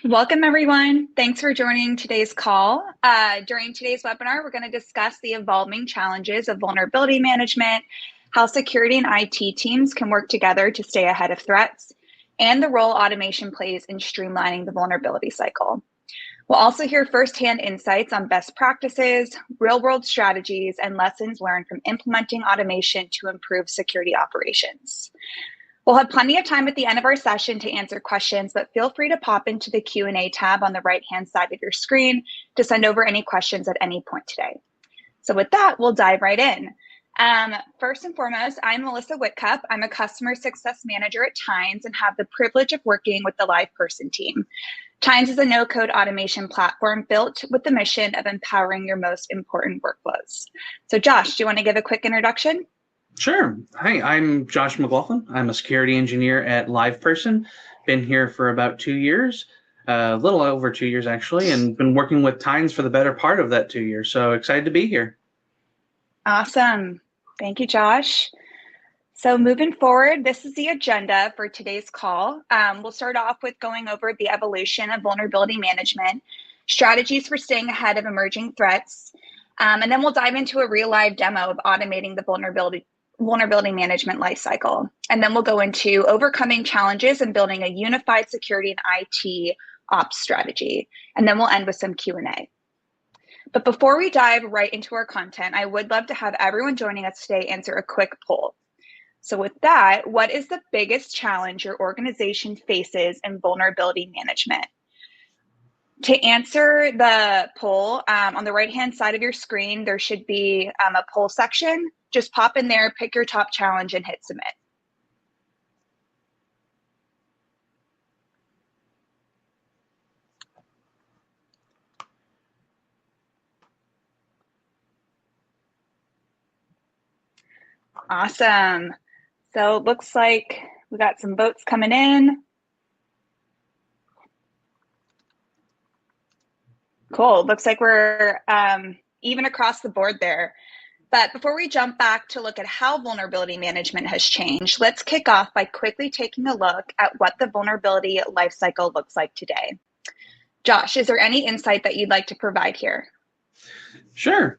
Welcome, everyone. Thanks for joining today's call. During today's webinar, we're going to discuss the evolving challenges of vulnerability management, how security and IT teams can work together to stay ahead of threats, and the role automation plays in streamlining the vulnerability cycle. We'll also hear firsthand insights on best practices, real-world strategies, and lessons learned from implementing automation to improve security operations. We'll have plenty of time at the end of our session to answer questions, but feel free to pop into the Q&A tab on the right-hand side of your screen to send over any questions at any point today. So with that, we'll dive right in. First and foremost, I'm Melissa Whitcup. I'm a customer success manager at Tines and have the privilege of working with the LivePerson team. Tines is a no-code automation platform built with the mission of empowering your most important workflows. So Josh, do you want to give a quick introduction? Sure. Hi, I'm Josh McLaughlin. I'm a security engineer at LivePerson. Been here for about 2 years, a little over 2 years actually, and been working with Tines for the better part of that 2 years. So excited to be here. Awesome. Thank you, Josh. So moving forward, this is the agenda for today's call. We'll start off with going over the evolution of vulnerability management, strategies for staying ahead of emerging threats, and then we'll dive into a real live demo of automating the vulnerability management lifecycle. And then we'll go into overcoming challenges and building a unified security and IT ops strategy. And then we'll end with some Q&A. But before we dive right into our content, I would love to have everyone joining us today answer a quick poll. So with that, what is the biggest challenge your organization faces in vulnerability management? To answer the poll, on the right-hand side of your screen, there should be a poll section. Just pop in there, pick your top challenge, and hit submit. Awesome. So it looks like we got some votes coming in. Cool. Looks like we're even across the board there. But before we jump back to look at how vulnerability management has changed, let's kick off by quickly taking a look at what the vulnerability lifecycle looks like today. Josh, is there any insight that you'd like to provide here? Sure.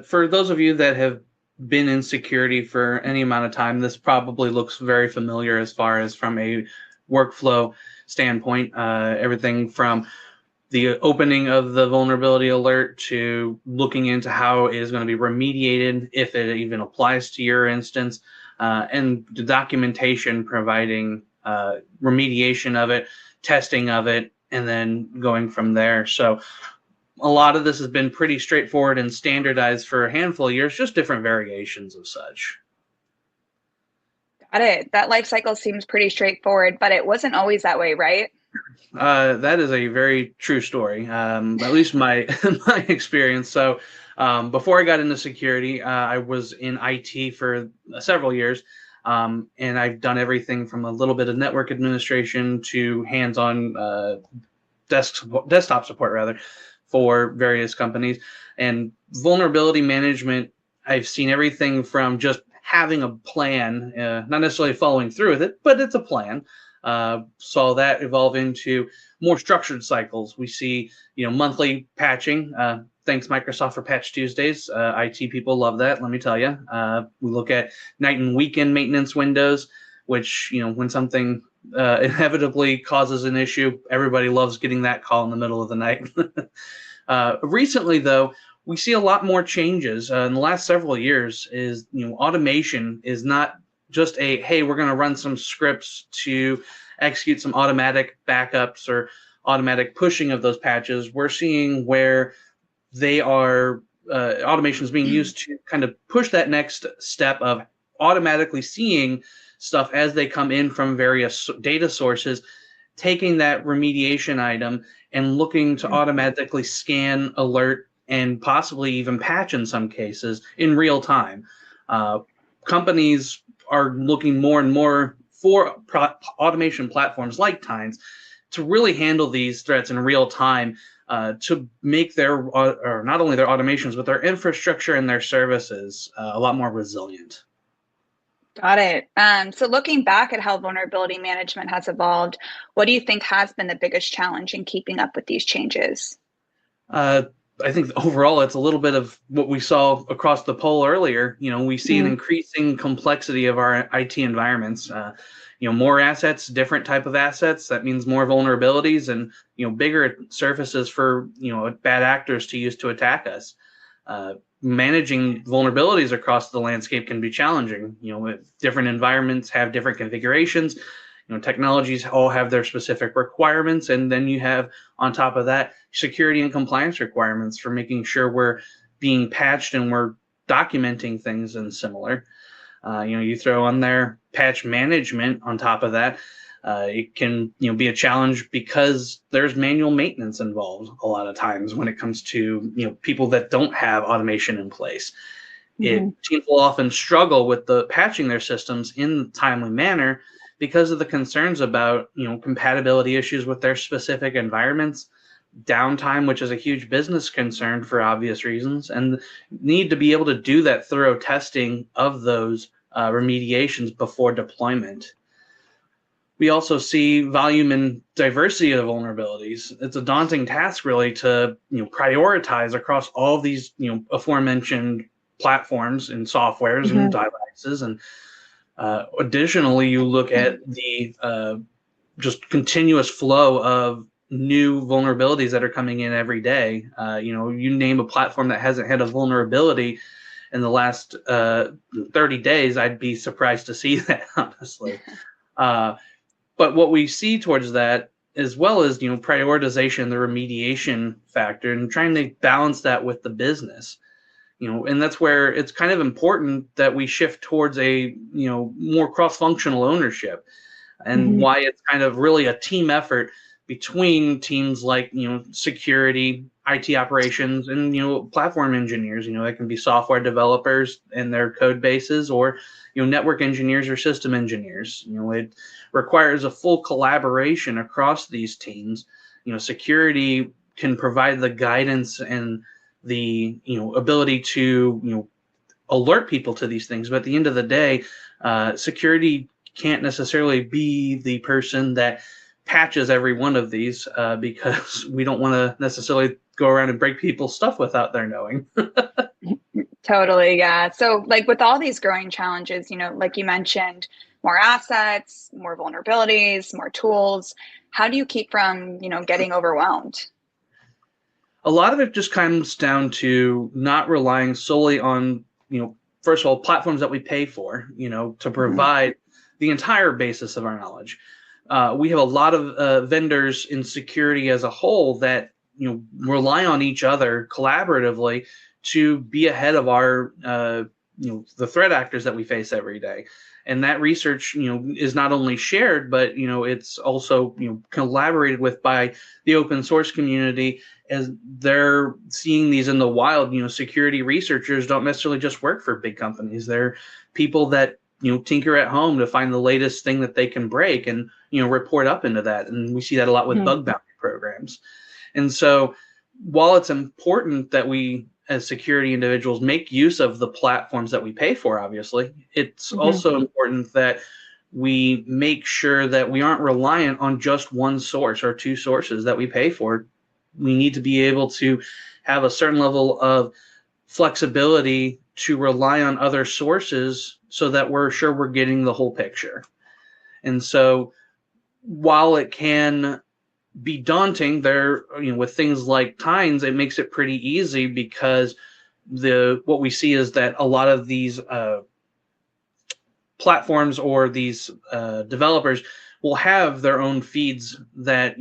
For those of you that have been in security for any amount of time, this probably looks very familiar as far as from a workflow standpoint. Everything from the opening of the vulnerability alert to looking into how it is going to be remediated, if it even applies to your instance, and the documentation providing remediation of it, testing of it, and then going from there. So a lot of this has been pretty straightforward and standardized for a handful of years, just different variations of such. Got it. That life cycle seems pretty straightforward, but it wasn't always that way, right? That is a very true story, at least my my experience. So before I got into security, I was in IT for several years, and I've done everything from a little bit of network administration to hands-on desktop support, rather, for various companies. And vulnerability management, I've seen everything from just having a plan, not necessarily following through with it, but it's a plan. Saw that evolve into more structured cycles. We see, monthly patching. Thanks Microsoft for Patch Tuesdays. IT people love that, let me tell you. We look at night and weekend maintenance windows, which, when something inevitably causes an issue, everybody loves getting that call in the middle of the night. Recently, though, we see a lot more changes in the last several years. Is automation is not just hey, we're going to run some scripts to execute some automatic backups or automatic pushing of those patches. We're seeing where they are automation is being used to kind of push that next step of automatically seeing stuff as they come in from various data sources, taking that remediation item and looking to automatically scan, alert, and possibly even patch in some cases in real time. Companies are looking more and more for automation platforms like Tines to really handle these threats in real time, to make their, or not only their automations, but their infrastructure and their services a lot more resilient. Got it. So looking back at how vulnerability management has evolved, what do you think has been the biggest challenge in keeping up with these changes? Uh, I think overall it's a little bit of what we saw across the poll earlier. We see an Mm, increasing complexity of our IT environments. More assets, different type of assets. That means more vulnerabilities and bigger surfaces for bad actors to use to attack us. Managing vulnerabilities across the landscape can be challenging. Different environments have different configurations. Technologies all have their specific requirements, and then you have on top of that security and compliance requirements for making sure we're being patched and we're documenting things and similar. You throw on there patch management on top of that. It can be a challenge because there's manual maintenance involved a lot of times when it comes to people that don't have automation in place. mhm. Teams will often struggle with the patching their systems in a timely manner because of the concerns about compatibility issues with their specific environments, downtime, which is a huge business concern for obvious reasons, and need to be able to do that thorough testing of those remediations before deployment. We also see volume and diversity of vulnerabilities. It's a daunting task, really, to prioritize across all of these aforementioned platforms and softwares and Mhm. devices. And additionally, you look at the just continuous flow of new vulnerabilities that are coming in every day. You name a platform that hasn't had a vulnerability in the last 30 days, I'd be surprised to see that, honestly. Uh, but what we see towards that, as well as prioritization, the remediation factor, and trying to balance that with the business. And that's where it's kind of important that we shift towards a more cross-functional ownership, and Mhm. why it's kind of really a team effort between teams like security, IT operations, and platform engineers. That can be software developers and their code bases, or network engineers or system engineers. It requires a full collaboration across these teams. Security can provide the guidance and the ability to alert people to these things, but at the end of the day, security can't necessarily be the person that patches every one of these, because we don't want to necessarily go around and break people's stuff without their knowing. Totally, yeah. So, like with all these growing challenges, like you mentioned, more assets, more vulnerabilities, more tools. How do you keep from, getting overwhelmed? A lot of it just comes down to not relying solely on, first of all, platforms that we pay for, to Mhm. provide the entire basis of our knowledge. We have a lot of vendors in security as a whole that rely on each other collaboratively to be ahead of our the threat actors that we face every day. And that research is not only shared, but it's also collaborated with by the open source community, as they're seeing these in the wild. Security researchers don't necessarily just work for big companies. They're people that tinker at home to find the latest thing that they can break and report up into that. And we see that a lot with Mhm. bug bounty programs. And so while it's important that we as security individuals make use of the platforms that we pay for, obviously, it's Mhm. also important that we make sure that we aren't reliant on just one source or two sources that we pay for. We need to be able to have a certain level of flexibility to rely on other sources so that we're sure we're getting the whole picture. And so while it can be daunting there, with things like tines, it makes it pretty easy, because the what we see is that a lot of these platforms or these developers will have their own feeds that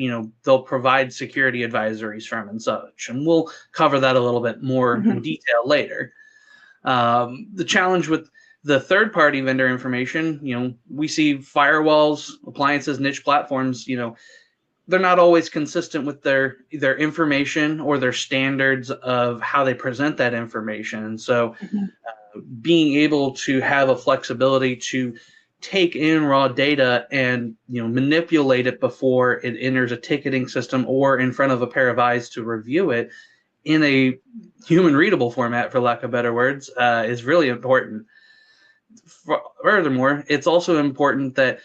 they'll provide security advisories from and such, and we'll cover that a little bit more in Mhm. detail later. The challenge with the third party vendor information, we see firewalls, appliances, niche platforms, they're not always consistent with their information or their standards of how they present that information. And so Mhm. being able to have a flexibility to take in raw data and manipulate it before it enters a ticketing system or in front of a pair of eyes to review it in a human readable format, for lack of better words, is really important. Furthermore, it's also important that,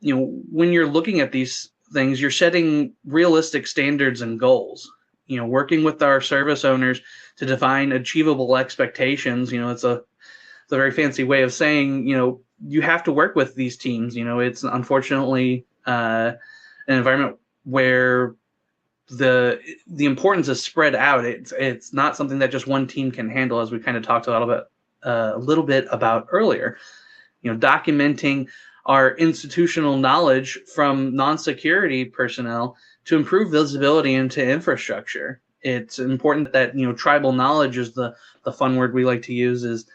when you're looking at these things, you're setting realistic standards and goals. Working with our service owners to define achievable expectations. It's a very fancy way of saying, you have to work with these teams. It's unfortunately an environment where the importance is spread out. It's not something that just one team can handle, as we kind of talked a little bit about earlier. Documenting our institutional knowledge from non-security personnel to improve visibility into infrastructure. It's important that tribal knowledge is the fun word we like to use, is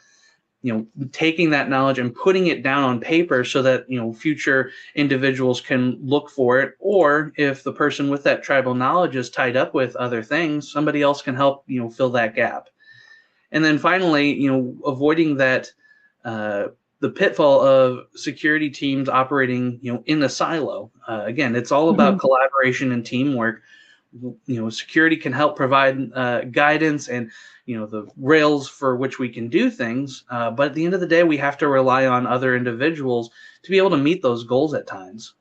taking that knowledge and putting it down on paper so that future individuals can look for it, or if the person with that tribal knowledge is tied up with other things, somebody else can help fill that gap. And then finally, avoiding that the pitfall of security teams operating in a silo. Again, it's all about collaboration and teamwork. Security can help provide guidance and the rails for which we can do things, but at the end of the day, we have to rely on other individuals to be able to meet those goals at times.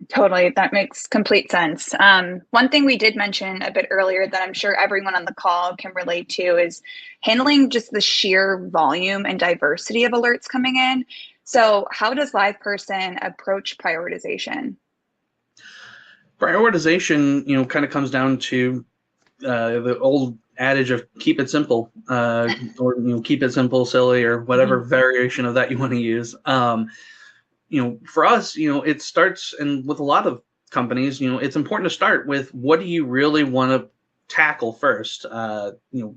Totally. That makes complete sense. One thing we did mention a bit earlier that I'm sure everyone on the call can relate to is handling just the sheer volume and diversity of alerts coming in. So how does LivePerson approach prioritization? Prioritization, kind of comes down to the old adage of keep it simple, or keep it simple, silly, or whatever variation of that you want to use. For us, it starts, and with a lot of companies, it's important to start with what do you really want to tackle first.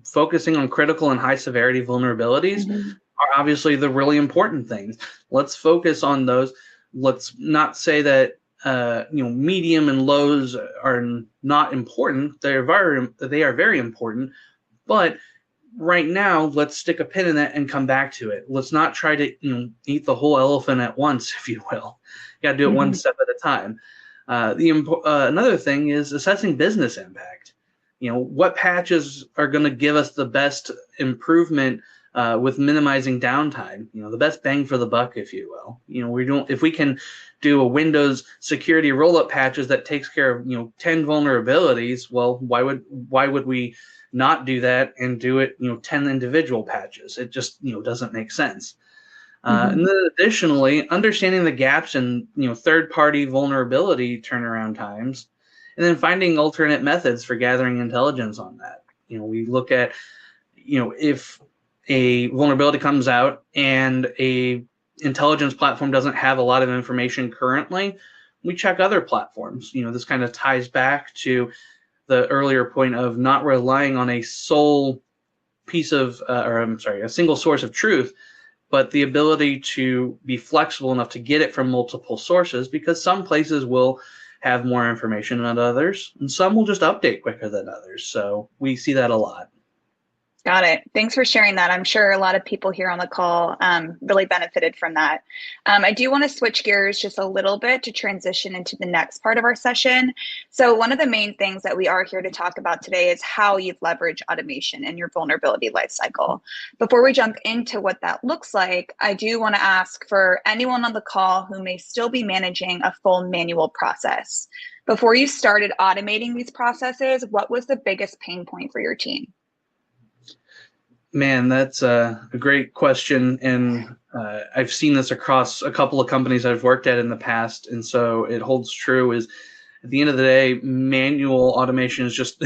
Focusing on critical and high severity vulnerabilities are obviously the really important things. Let's focus on those. Let's not say that medium and lows are not important. They are very important, but right now, let's stick a pin in that and come back to it. Let's not try to eat the whole elephant at once, if you will. You got to do it one step at a time. Another thing is assessing business impact. What patches are going to give us the best improvement with minimizing downtime? The best bang for the buck, if you will. If we can do a Windows security rollup patches that takes care of 10 vulnerabilities, well, why would we not do that and do it 10 individual patches? It just doesn't make sense. And then additionally, understanding the gaps in third-party vulnerability turnaround times, and then finding alternate methods for gathering intelligence on that. We look at if a vulnerability comes out and a intelligence platform doesn't have a lot of information currently, we check other platforms. This kind of ties back to the earlier point of not relying on a single source of truth, but the ability to be flexible enough to get it from multiple sources, because some places will have more information than others, and some will just update quicker than others. So we see that a lot. Got it. Thanks for sharing that. I'm sure a lot of people here on the call really benefited from that. I do want to switch gears just a little bit to transition into the next part of our session. So one of the main things that we are here to talk about today is how you've leveraged automation in your vulnerability lifecycle. Before we jump into what that looks like, I do want to ask for anyone on the call who may still be managing a full manual process. Before you started automating these processes, what was the biggest pain point for your team? Man, that's a great question, and I've seen this across a couple of companies I've worked at in the past, and so it holds true. Is at the end of the day, manual automation is just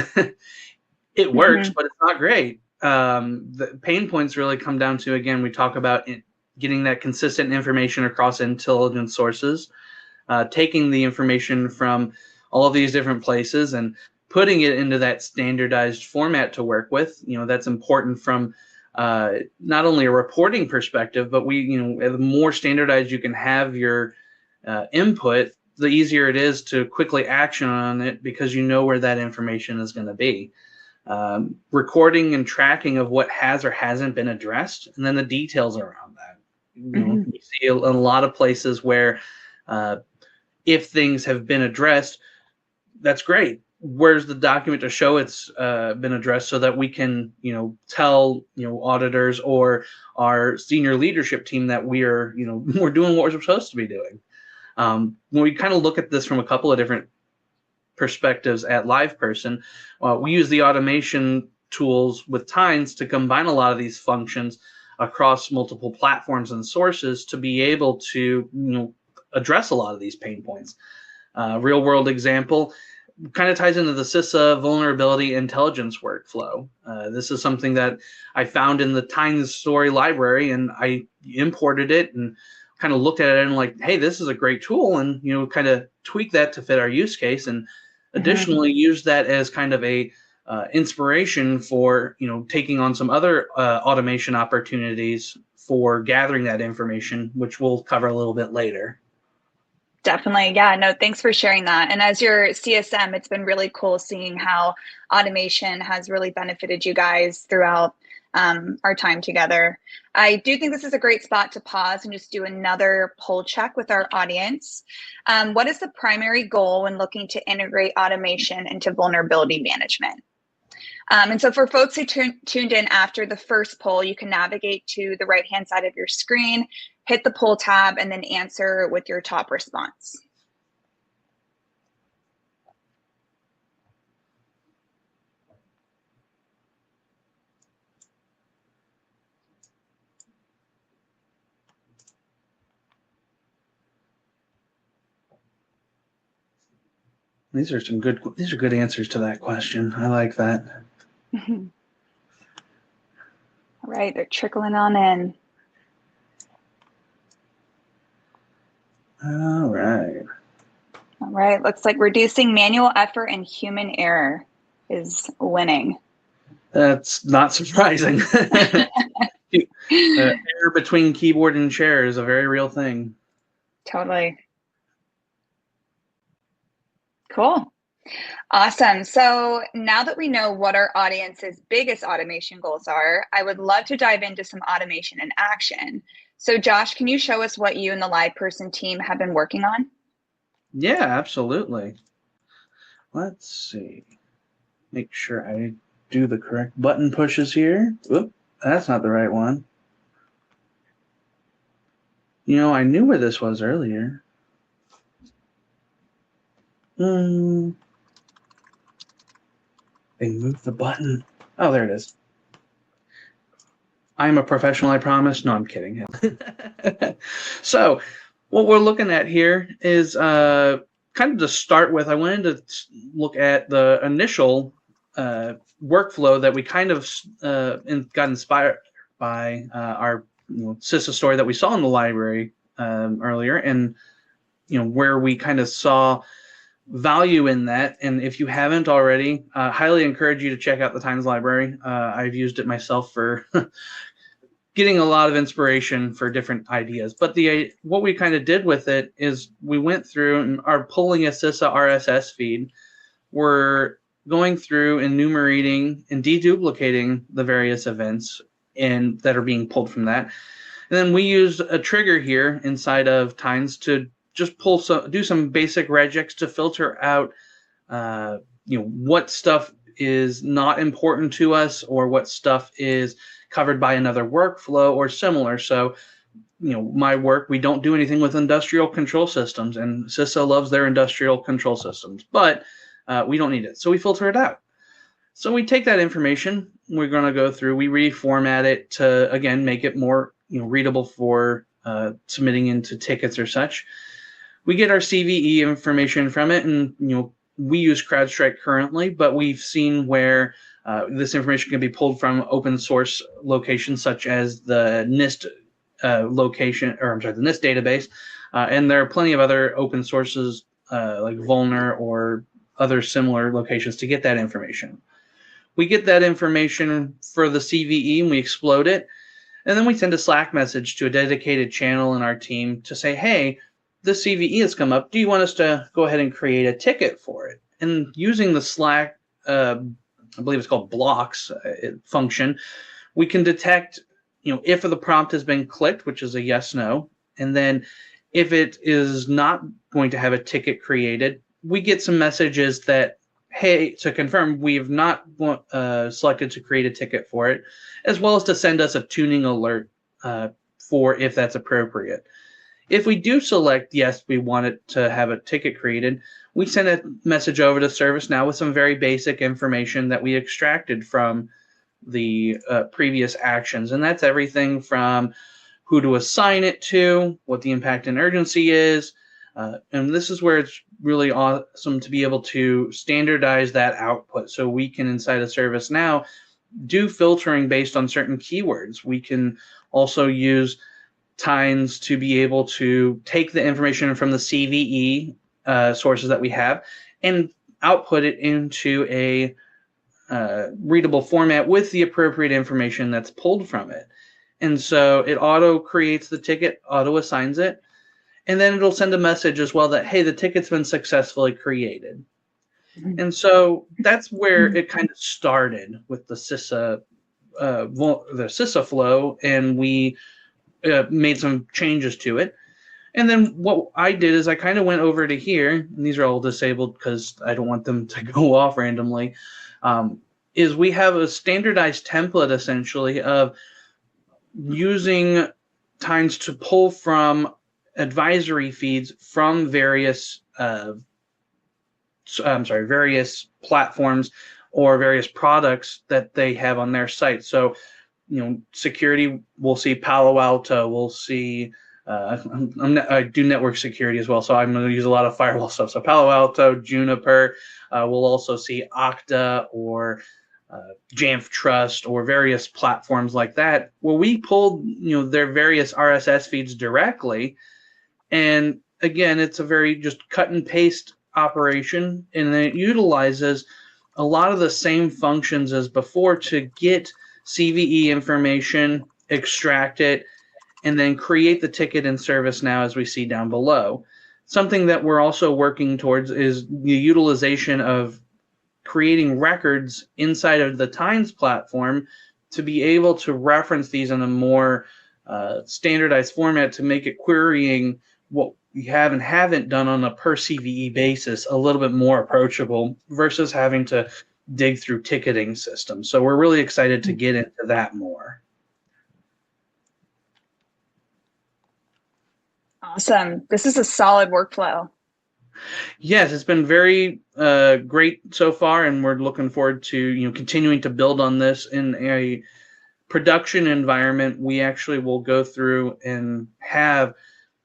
it works, but it's not great. The pain points really come down to, again, we talk about getting that consistent information across intelligence sources, taking the information from all of these different places and putting it into that standardized format to work with. That's important from not only a reporting perspective, but the more standardized you can have your input, the easier it is to quickly action on it, because you know where that information is going to be. Recording and tracking of what has or hasn't been addressed, and then the details around that. You see a lot of places where if things have been addressed, that's great. where's the document to show it's been addressed, so that we can, tell, auditors or our senior leadership team that we're doing what we're supposed to be doing. When we kind of look at this from a couple of different perspectives at LivePerson, we use the automation tools with Tines to combine a lot of these functions across multiple platforms and sources to be able to address a lot of these pain points. Real world example kind of ties into the CISA vulnerability intelligence workflow. This is something that I found in the Tines story library, and I imported it and kind of looked at it and like, hey, this is a great tool, and kind of tweak that to fit our use case, and additionally use that as kind of a inspiration for taking on some other automation opportunities for gathering that information, which we'll cover a little bit later. Definitely. Yeah, no, thanks for sharing that. And as your CSM, it's been really cool seeing how automation has really benefited you guys throughout our time together. I do think this is a great spot to pause and just do another poll check with our audience. What is the primary goal when looking to integrate automation into vulnerability management? And so for folks who tuned in after the first poll, you can navigate to the right-hand side of your screen, hit the poll tab, and then answer with your top response. These are good answers to that question. I like that. All right, they're trickling on in. All right. All right, looks like reducing manual effort and human error is winning. That's not surprising. Error between keyboard and chair is a very real thing. Totally. Cool. Awesome. So now that we know what our audience's biggest automation goals are, I would love to dive into some automation in action. So Josh, can you show us what you and the LivePerson team have been working on? Yeah, absolutely. Let's see. Make sure I do the correct button pushes here. Oop, that's not the right one. I knew where this was earlier. They moved the button. Oh, there it is. I'm a professional, I promise. No, I'm kidding. So what we're looking at here is kind of to start with, I wanted to look at the initial workflow that we kind of got inspired by our CISA story that we saw in the library earlier, and where we kind of saw value in that. And if you haven't already, highly encourage you to check out the Tines library. I've used it myself for getting a lot of inspiration for different ideas. But what we kind of did with it is we went through and are pulling a CISA RSS feed. We're going through enumerating and deduplicating the various events that are being pulled from that. And then we use a trigger here inside of Tines to just do some basic regex to filter out, what stuff is not important to us or what stuff is covered by another workflow or similar. So, my work, we don't do anything with industrial control systems, and CISA loves their industrial control systems, but we don't need it. So we filter it out. So we take that information, we're going to go through, we reformat it to, again, make it more readable for submitting into tickets or such. We get our CVE information from it, and we use CrowdStrike currently, but we've seen where this information can be pulled from open source locations such as the NIST the NIST database, and there are plenty of other open sources like Vulner or other similar locations to get that information. We get that information for the CVE and we explode it, and then we send a Slack message to a dedicated channel in our team to say, hey, this CVE has come up. Do you want us to go ahead and create a ticket for it? And using the Slack, I believe it's called blocks function, we can detect, if the prompt has been clicked, which is a yes, no. And then if it is not going to have a ticket created, we get some messages that hey, to confirm we've not selected to create a ticket for it, as well as to send us a tuning alert for if that's appropriate. If we do select, yes, we want it to have a ticket created, we send a message over to ServiceNow with some very basic information that we extracted from the previous actions. And that's everything from who to assign it to, what the impact and urgency is. And this is where it's really awesome to be able to standardize that output. So we can, inside of ServiceNow, do filtering based on certain keywords. We can also use Tines to be able to take the information from the CVE sources that we have and output it into a readable format with the appropriate information that's pulled from it. And so it auto creates the ticket, auto assigns it, and then it'll send a message as well that, hey, the ticket's been successfully created. And so that's where it kind of started with the CISA flow, and we made some changes to it. And then what I did is I kind of went over to here, and these are all disabled because I don't want them to go off randomly, is we have a standardized template essentially of using Tines to pull from advisory feeds from various various platforms or various products that they have on their site. So, security, we'll see Palo Alto, we'll see, I do network security as well, so I'm going to use a lot of firewall stuff. So Palo Alto, Juniper, we'll also see Okta or Jamf Trust or various platforms like that. Well, we pulled, their various RSS feeds directly. And again, it's a very just cut and paste operation, and it utilizes a lot of the same functions as before to get CVE information, extract it, and then create the ticket in ServiceNow as we see down below. Something that we're also working towards is the utilization of creating records inside of the Tines platform to be able to reference these in a more standardized format to make it querying what we have and haven't done on a per CVE basis a little bit more approachable versus having to dig through ticketing systems. So we're really excited to get into that more. Awesome. This is a solid workflow. Yes, it's been very great so far, and we're looking forward to continuing to build on this in a production environment. We actually will go through and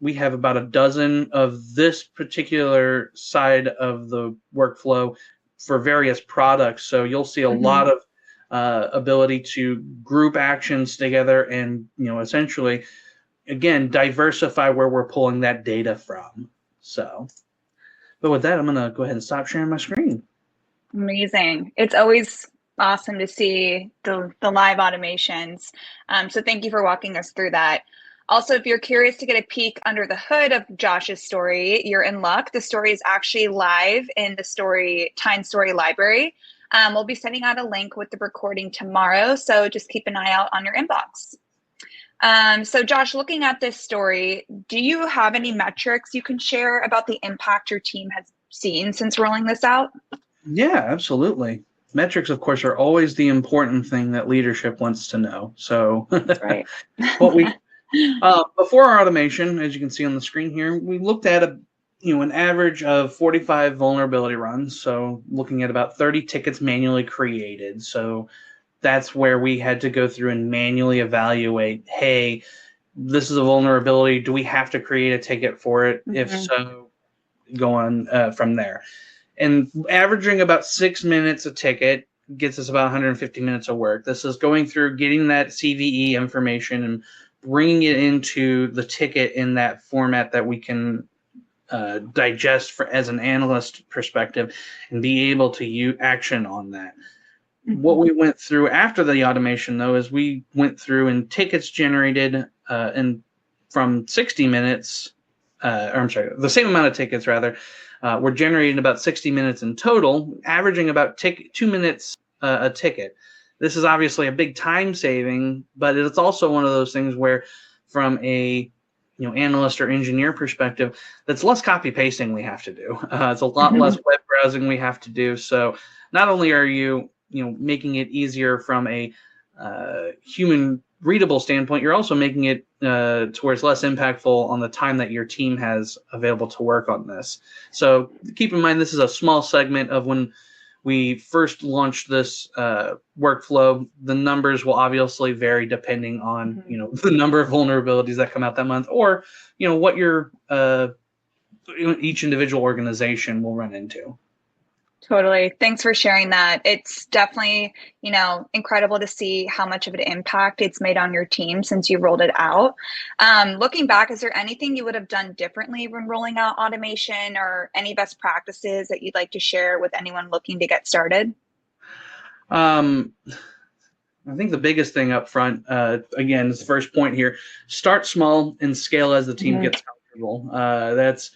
we have about a dozen of this particular side of the workflow for various products. So you'll see a lot of ability to group actions together and, essentially, again, diversify where we're pulling that data from. So, but with that, I'm going to go ahead and stop sharing my screen. Amazing. It's always awesome to see the live automations. So thank you for walking us through that. Also, if you're curious to get a peek under the hood of Josh's story, you're in luck. The story is actually live in the Tines Story library. We'll be sending out a link with the recording tomorrow, so just keep an eye out on your inbox. So Josh, looking at this story, do you have any metrics you can share about the impact your team has seen since rolling this out? Yeah, absolutely. Metrics, of course, are always the important thing that leadership wants to know. So that's right. Before our automation, as you can see on the screen here, we looked at an average of 45 vulnerability runs. So looking at about 30 tickets manually created. So that's where we had to go through and manually evaluate, hey, this is a vulnerability. Do we have to create a ticket for it? If so, go on from there. And averaging about 6 minutes a ticket gets us about 150 minutes of work. This is going through getting that CVE information and bringing it into the ticket in that format that we can digest as an analyst perspective and be able to action on that. What we went through after the automation, though, is we went through and tickets generated from 60 minutes, the same amount of tickets, rather, were generated about 60 minutes in total, averaging about 2 minutes a ticket. This is obviously a big time saving, but it's also one of those things where from a analyst or engineer perspective, that's less copy pasting we have to do. It's a lot less web browsing we have to do. So not only are you making it easier from a human readable standpoint, you're also making it to where it's less impactful on the time that your team has available to work on this. So keep in mind, this is a small segment of when we first launched this workflow. The numbers will obviously vary depending on the number of vulnerabilities that come out that month, or what your each individual organization will run into. Totally. Thanks for sharing that. It's definitely, incredible to see how much of an impact it's made on your team since you rolled it out. Looking back, is there anything you would have done differently when rolling out automation, or any best practices that you'd like to share with anyone looking to get started? I think the biggest thing up front, again, is the first point here: start small and scale as the team gets comfortable. That's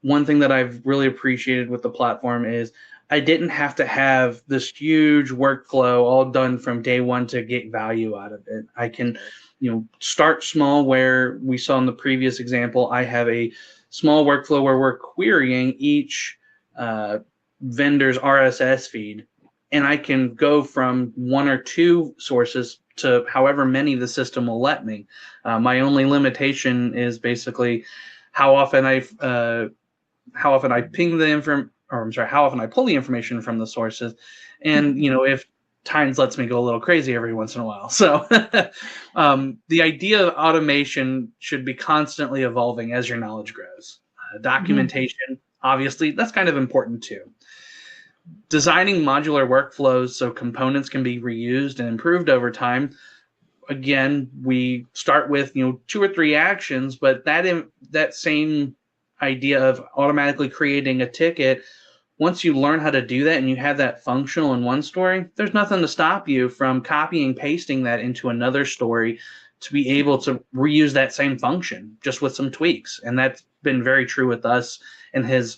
one thing that I've really appreciated with the platform is I didn't have to have this huge workflow all done from day one to get value out of it. I can, start small, where we saw in the previous example, I have a small workflow where we're querying each vendor's RSS feed, and I can go from one or two sources to however many the system will let me. My only limitation is basically how often I ping the how often I pull the information from the sources, and if Times lets me go a little crazy every once in a while. So the idea of automation should be constantly evolving as your knowledge grows. Documentation, obviously, that's kind of important too. Designing modular workflows so components can be reused and improved over time. Again, we start with 2 or 3 actions, but that same idea of automatically creating a ticket, once you learn how to do that and you have that functional in one story, there's nothing to stop you from copying, pasting that into another story to be able to reuse that same function just with some tweaks. And that's been very true with us, and has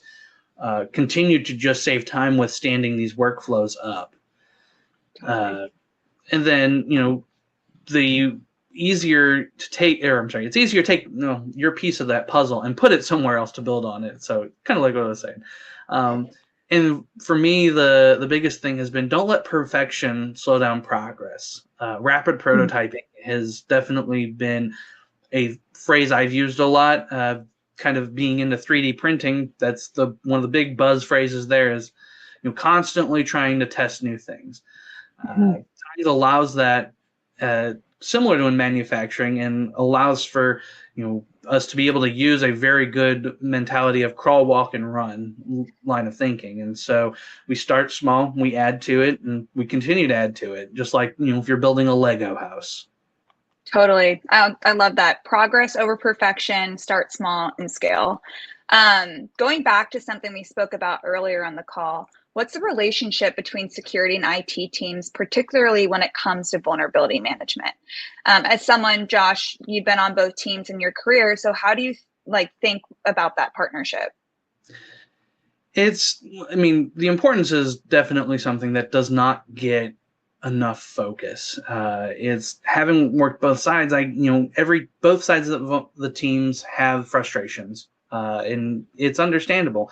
continued to just save time with standing these workflows up. Totally. And then, it's easier to take your piece of that puzzle and put it somewhere else to build on it. So kind of like what I was saying. And for me, the biggest thing has been, don't let perfection slow down progress. Rapid prototyping has definitely been a phrase I've used a lot. Kind of being into 3D printing, that's one of the big buzz phrases there is, constantly trying to test new things. It allows that, similar to in manufacturing, and allows for us to be able to use a very good mentality of crawl, walk, and run line of thinking. And so we start small, we add to it, and we continue to add to it, just like if you're building a Lego house. Totally. I love that. Progress over perfection, start small and scale. Going back to something we spoke about earlier on the call, what's the relationship between security and IT teams, particularly when it comes to vulnerability management? As someone, Josh, you've been on both teams in your career, so how do you think about that partnership? The importance is definitely something that does not get enough focus. It's having worked both sides. Both sides of the teams have frustrations, and it's understandable.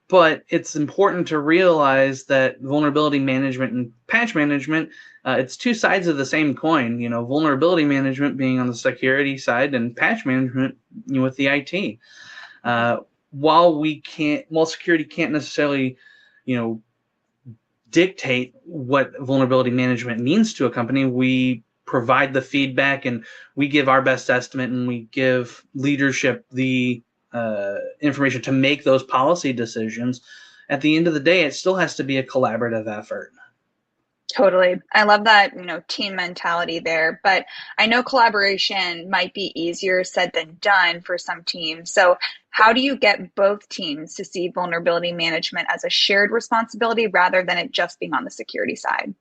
But it's important to realize that vulnerability management and patch management, it's two sides of the same coin. Vulnerability management being on the security side, and patch management with the IT. While security can't necessarily, dictate what vulnerability management means to a company, we provide the feedback, and we give our best estimate, and we give leadership the information to make those policy decisions. At the end of the day, it still has to be a collaborative effort. Totally. I love that, team mentality there, but I know collaboration might be easier said than done for some teams. So how do you get both teams to see vulnerability management as a shared responsibility rather than it just being on the security side?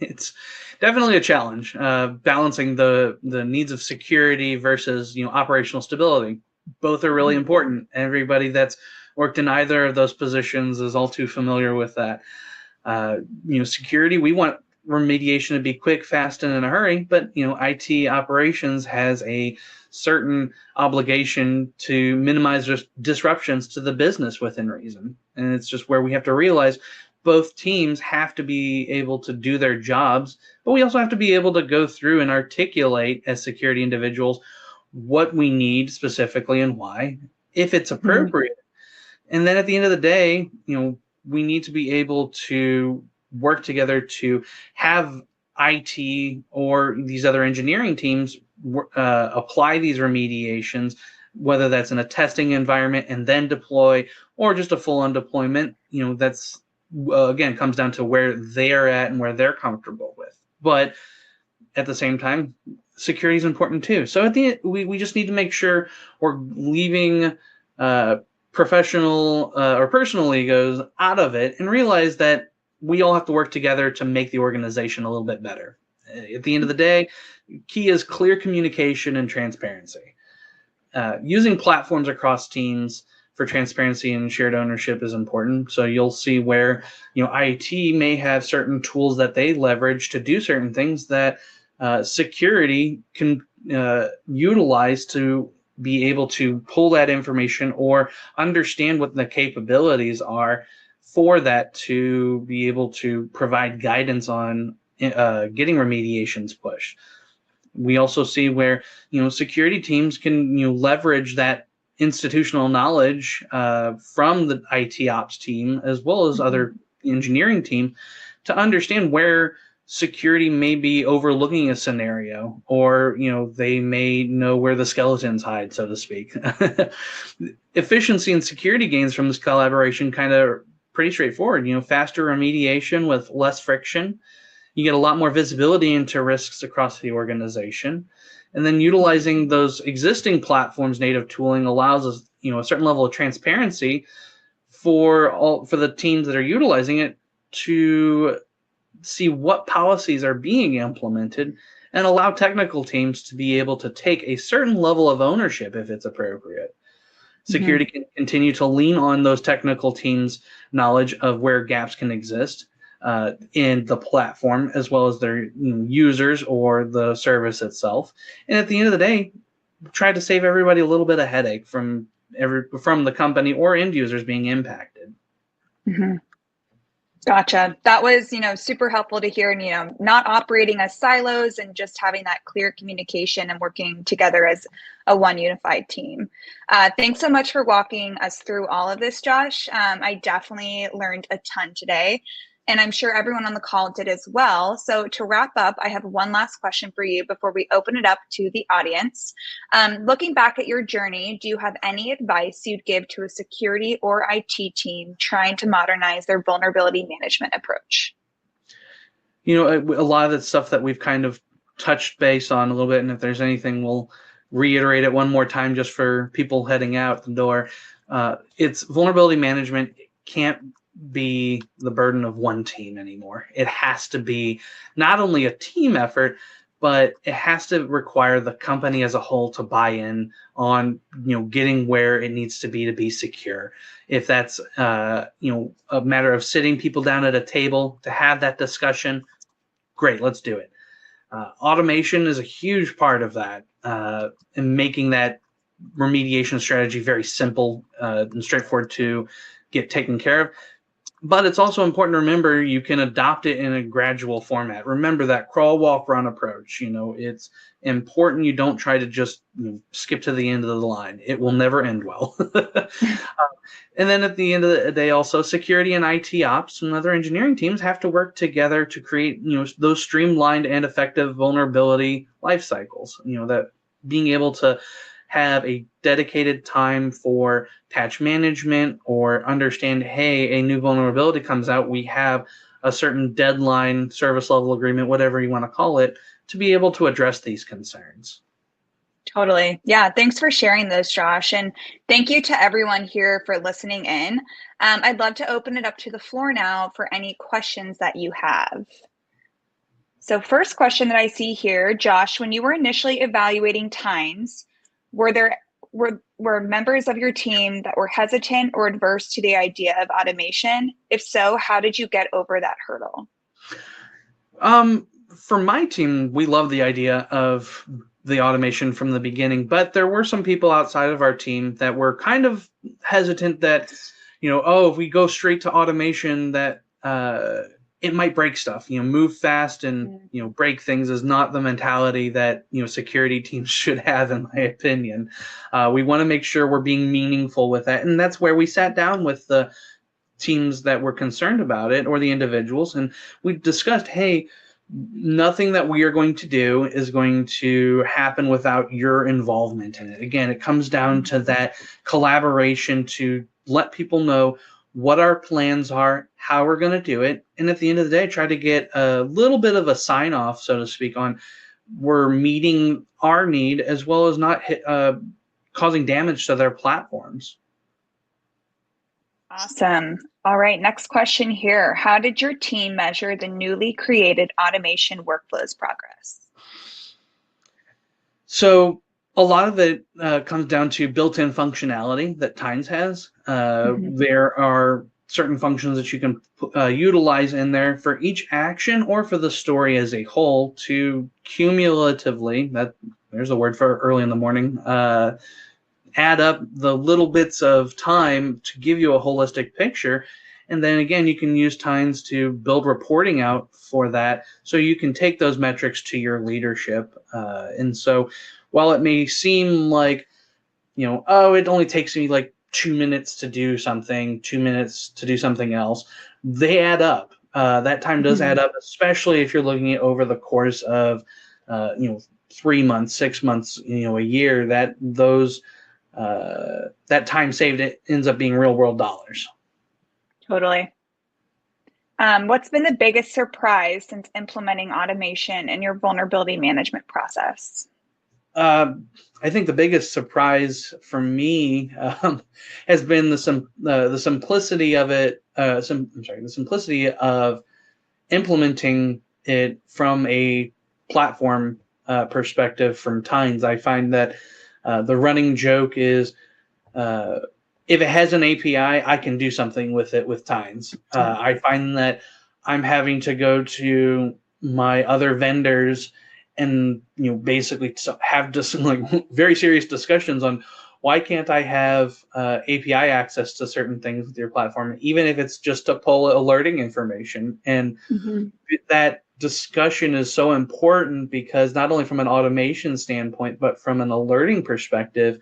It's definitely a challenge, balancing the needs of security versus operational stability. Both are really important. Everybody that's worked in either of those positions is all too familiar with that. Security, we want remediation to be quick, fast, and in a hurry, but IT operations has a certain obligation to minimize disruptions to the business within reason. And it's just where we have to realize both teams have to be able to do their jobs, but we also have to be able to go through and articulate as security individuals what we need specifically and why, if it's appropriate. And then at the end of the day, we need to be able to work together to have IT or these other engineering teams apply these remediations, whether that's in a testing environment and then deploy, or just a full-on deployment. That's again comes down to where they're at and where they're comfortable with. But at the same time, security is important too. So at the end, we just need to make sure we're leaving professional or personal egos out of it and realize that we all have to work together to make the organization a little bit better. At the end of the day, key is clear communication and transparency. Using platforms across teams for transparency and shared ownership is important. So you'll see where IT may have certain tools that they leverage to do certain things that security can utilize to be able to pull that information or understand what the capabilities are for that to be able to provide guidance on getting remediations pushed. We also see where security teams can leverage that institutional knowledge from the IT ops team as well as other engineering team to understand where security may be overlooking a scenario, or they may know where the skeletons hide, so to speak. Efficiency and security gains from this collaboration kind of pretty straightforward. Faster remediation with less friction. You get a lot more visibility into risks across the organization. And then utilizing those existing platforms' native tooling allows us, a certain level of transparency for the teams that are utilizing it to see what policies are being implemented and allow technical teams to be able to take a certain level of ownership if it's appropriate. Security can continue to lean on those technical teams' knowledge of where gaps can exist in the platform, as well as their users or the service itself. And at the end of the day, try to save everybody a little bit of headache from the company or end users being impacted. Gotcha. That was, super helpful to hear, and, not operating as silos and just having that clear communication and working together as a one unified team. Thanks so much for walking us through all of this, Josh. I definitely learned a ton today, and I'm sure everyone on the call did as well. So to wrap up, I have one last question for you before we open it up to the audience. Looking back at your journey, do you have any advice you'd give to a security or IT team trying to modernize their vulnerability management approach? A lot of the stuff that we've kind of touched base on a little bit, and if there's anything, we'll reiterate it one more time just for people heading out the door. It's vulnerability management can't be the burden of one team anymore. It has to be not only a team effort, but it has to require the company as a whole to buy in on getting where it needs to be secure. If that's a matter of sitting people down at a table to have that discussion, great, let's do it. Automation is a huge part of that, and making that remediation strategy very simple and straightforward to get taken care of. But it's also important to remember you can adopt it in a gradual format. Remember that crawl, walk, run approach. It's important you don't try to just skip to the end of the line. It will never end well. And then at the end of the day, also security and IT ops and other engineering teams have to work together to create those streamlined and effective vulnerability life cycles. That being able to have a dedicated time for patch management or understand, hey, a new vulnerability comes out, we have a certain deadline, service level agreement, whatever you want to call it, to be able to address these concerns. Totally. Yeah. Thanks for sharing those, Josh. And thank you to everyone here for listening in. I'd love to open it up to the floor now for any questions that you have. So first question that I see here, Josh, when you were initially evaluating times, were members of your team that were hesitant or adverse to the idea of automation? If so, how did you get over that hurdle? For my team, we love the idea of the automation from the beginning, but there were some people outside of our team that were kind of hesitant that, oh, if we go straight to automation, that it might break stuff. Move fast and break things is not the mentality that security teams should have, in my opinion. We want to make sure we're being meaningful with that, and that's where we sat down with the teams that were concerned about it, or the individuals, and we discussed, hey, nothing that we are going to do is going to happen without your involvement in it. Again, it comes down to that collaboration to let people know what our plans are, how we're going to do it, and at the end of the day, try to get a little bit of a sign off, so to speak, on we're meeting our need as well as not causing damage to their platforms. Awesome. All right, next question here. How did your team measure the newly created automation workflows progress? So a lot of it comes down to built-in functionality that Tines has. There are certain functions that you can utilize in there for each action or for the story as a whole to cumulatively, there's a word for early in the morning, add up the little bits of time to give you a holistic picture. And then again, you can use Tines to build reporting out for that, so you can take those metrics to your leadership. And so while it may seem like, oh, it only takes me like 2 minutes to do something, 2 minutes to do something else, they add up. That time does add up, especially if you're looking at over the course of 3 months, 6 months, a year, that time saved, it ends up being real world dollars. Totally. What's been the biggest surprise since implementing automation in your vulnerability management process? I think the biggest surprise for me has been the simplicity of it. The simplicity of implementing it from a platform perspective from Tines. I find that the running joke is, if it has an API, I can do something with it with Tines. I find that I'm having to go to my other vendors and basically have just like very serious discussions on why can't I have API access to certain things with your platform, even if it's just to pull alerting information. And that discussion is so important because not only from an automation standpoint, but from an alerting perspective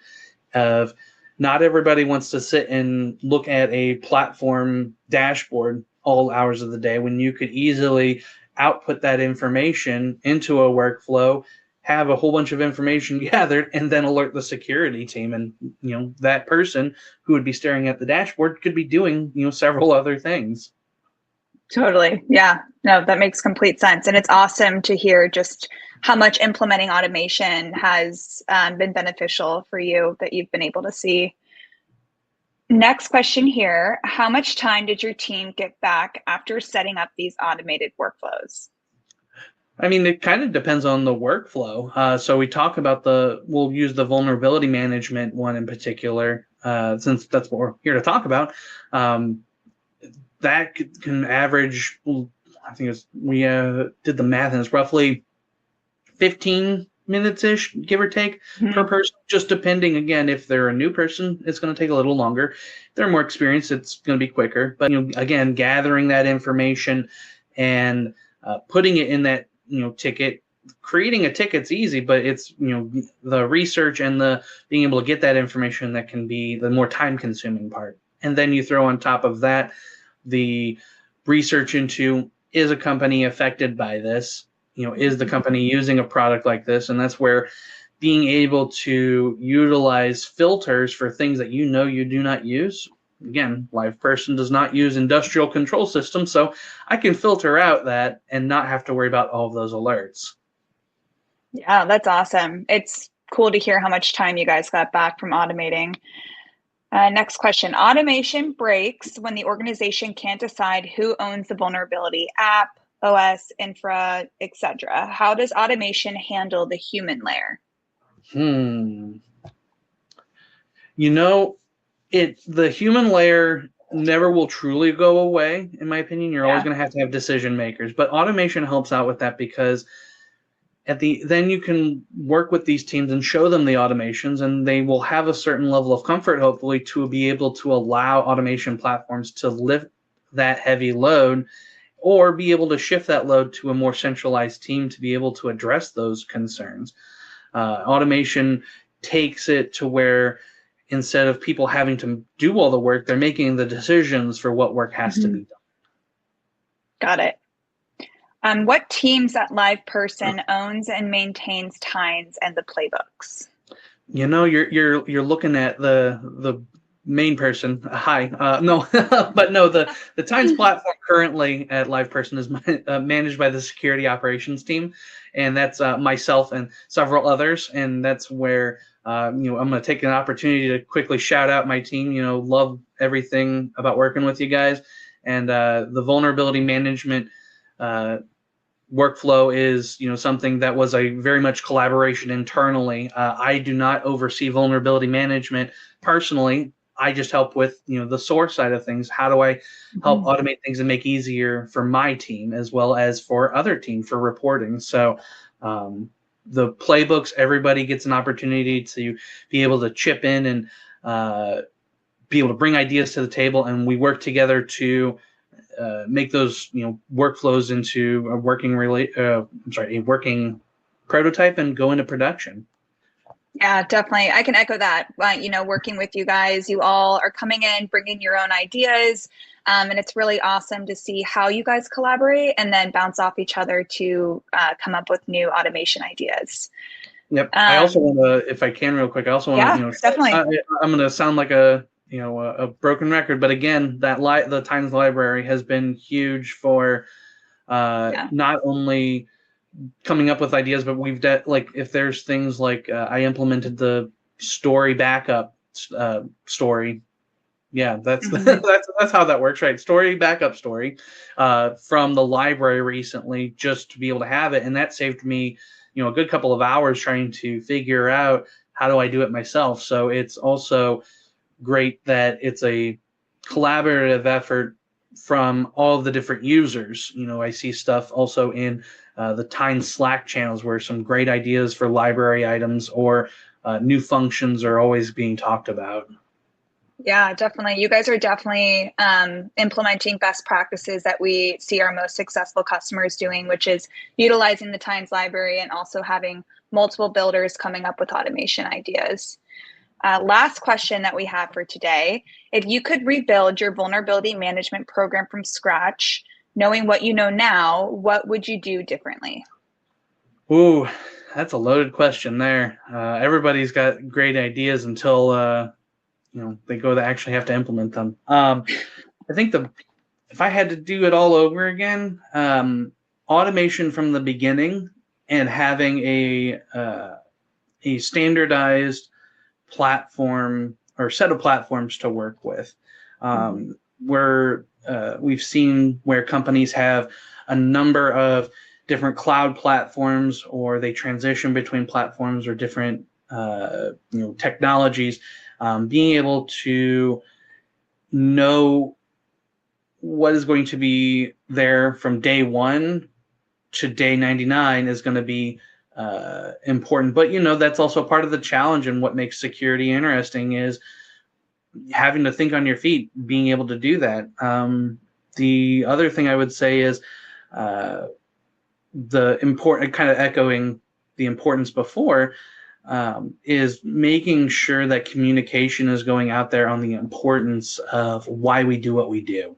of not everybody wants to sit and look at a platform dashboard all hours of the day when you could easily output that information into a workflow, have a whole bunch of information gathered, and then alert the security team. And that person who would be staring at the dashboard could be doing several other things. Totally. Yeah. No, that makes complete sense. And it's awesome to hear just how much implementing automation has been beneficial for you that you've been able to see. Next question here. How much time did your team get back after setting up these automated workflows? I mean, it kind of depends on the workflow. So we talk about we'll use the vulnerability management one in particular, since that's what we're here to talk about. That can average, I think we did the math, and it's roughly 15 minutes-ish, give or take, per person, just depending. Again, if they're a new person, it's going to take a little longer. If they're more experienced, it's going to be quicker. But again, gathering that information and putting it in that ticket. Creating a ticket's easy, but it's the research and the being able to get that information that can be the more time-consuming part. And then you throw on top of that the research into, is a company affected by this? Is the company using a product like this? And that's where being able to utilize filters for things that you do not use. Again, LivePerson does not use industrial control systems, so I can filter out that and not have to worry about all of those alerts. Yeah, that's awesome. It's cool to hear how much time you guys got back from automating. Next question. Automation breaks when the organization can't decide who owns the vulnerability: app, OS, infra, etc. How does automation handle the human layer? The human layer never will truly go away, in my opinion. You're always Yeah. going to have decision makers, but automation helps out with that because then you can work with these teams and show them the automations, and they will have a certain level of comfort, hopefully, to be able to allow automation platforms to lift that heavy load or be able to shift that load to a more centralized team to be able to address those concerns. Automation takes it to where instead of people having to do all the work, they're making the decisions for what work has to be done. Got it. What teams at LivePerson owns and maintains Tines and the playbooks? You know, you're looking at the main person. Hi, no, but no, the Tines platform currently at LivePerson is managed by the security operations team, and that's myself and several others, and that's where I'm going to take an opportunity to quickly shout out my team. Love everything about working with you guys, and the vulnerability management workflow is something that was a very much collaboration internally. I do not oversee vulnerability management personally. I just help with the source side of things. How do I help automate things and make easier for my team as well as for other teams for reporting? So the playbooks, everybody gets an opportunity to be able to chip in and be able to bring ideas to the table, and we work together to make those workflows into a working prototype and go into production. Yeah, definitely. I can echo that. Working with you guys, you all are coming in, bringing your own ideas, and it's really awesome to see how you guys collaborate and then bounce off each other to come up with new automation ideas. Yep. I also want to, if I can, real quick, I also want to, definitely. I'm going to sound like a broken record, but again, the Tines library has been huge for not only coming up with ideas, but we've if there's things like I implemented the story backup story. Yeah, that's that's how that works, right? Story backup story from the library recently, just to be able to have it, and that saved me a good couple of hours trying to figure out how do I do it myself. So it's also great that it's a collaborative effort from all of the different users. I see stuff also in the Tines Slack channels where some great ideas for library items or new functions are always being talked about. Yeah, definitely. You guys are definitely implementing best practices that we see our most successful customers doing, which is utilizing the Tines library and also having multiple builders coming up with automation ideas. Last question that we have for today. If you could rebuild your vulnerability management program from scratch, knowing what you know now, what would you do differently? Ooh, that's a loaded question there. Everybody's got great ideas until they go to actually have to implement them. I think if I had to do it all over again, automation from the beginning and having a standardized platform or set of platforms to work with. Where we've seen where companies have a number of different cloud platforms, or they transition between platforms or different technologies. Being able to know what is going to be there from day one to day 99 is going to be important. But that's also part of the challenge, and what makes security interesting is having to think on your feet, being able to do that. The other thing I would say is the important, kind of echoing the importance before, is making sure that communication is going out there on the importance of why we do what we do.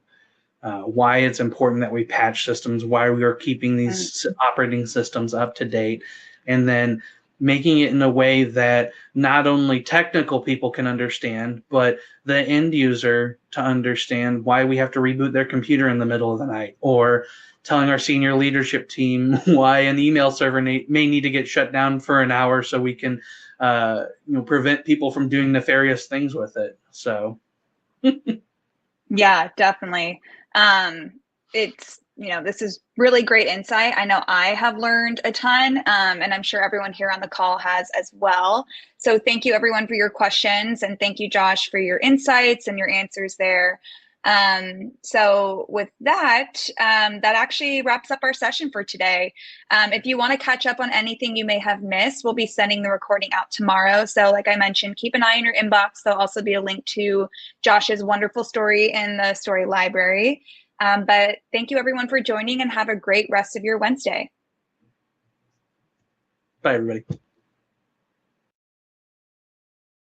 Why it's important that we patch systems, why we are keeping these operating systems up to date, and then making it in a way that not only technical people can understand, but the end user to understand why we have to reboot their computer in the middle of the night, or telling our senior leadership team why an email server may need to get shut down for an hour so we can prevent people from doing nefarious things with it. So yeah, definitely. It's this is really great insight. I know I have learned a ton, and I'm sure everyone here on the call has as well. So thank you everyone for your questions, and thank you, Josh, for your insights and your answers there. So with that, that actually wraps up our session for today. If you want to catch up on anything you may have missed, we'll be sending the recording out tomorrow. So like I mentioned, keep an eye on your inbox. There'll also be a link to Josh's wonderful story in the story library. But thank you everyone for joining, and have a great rest of your Wednesday. Bye, everybody.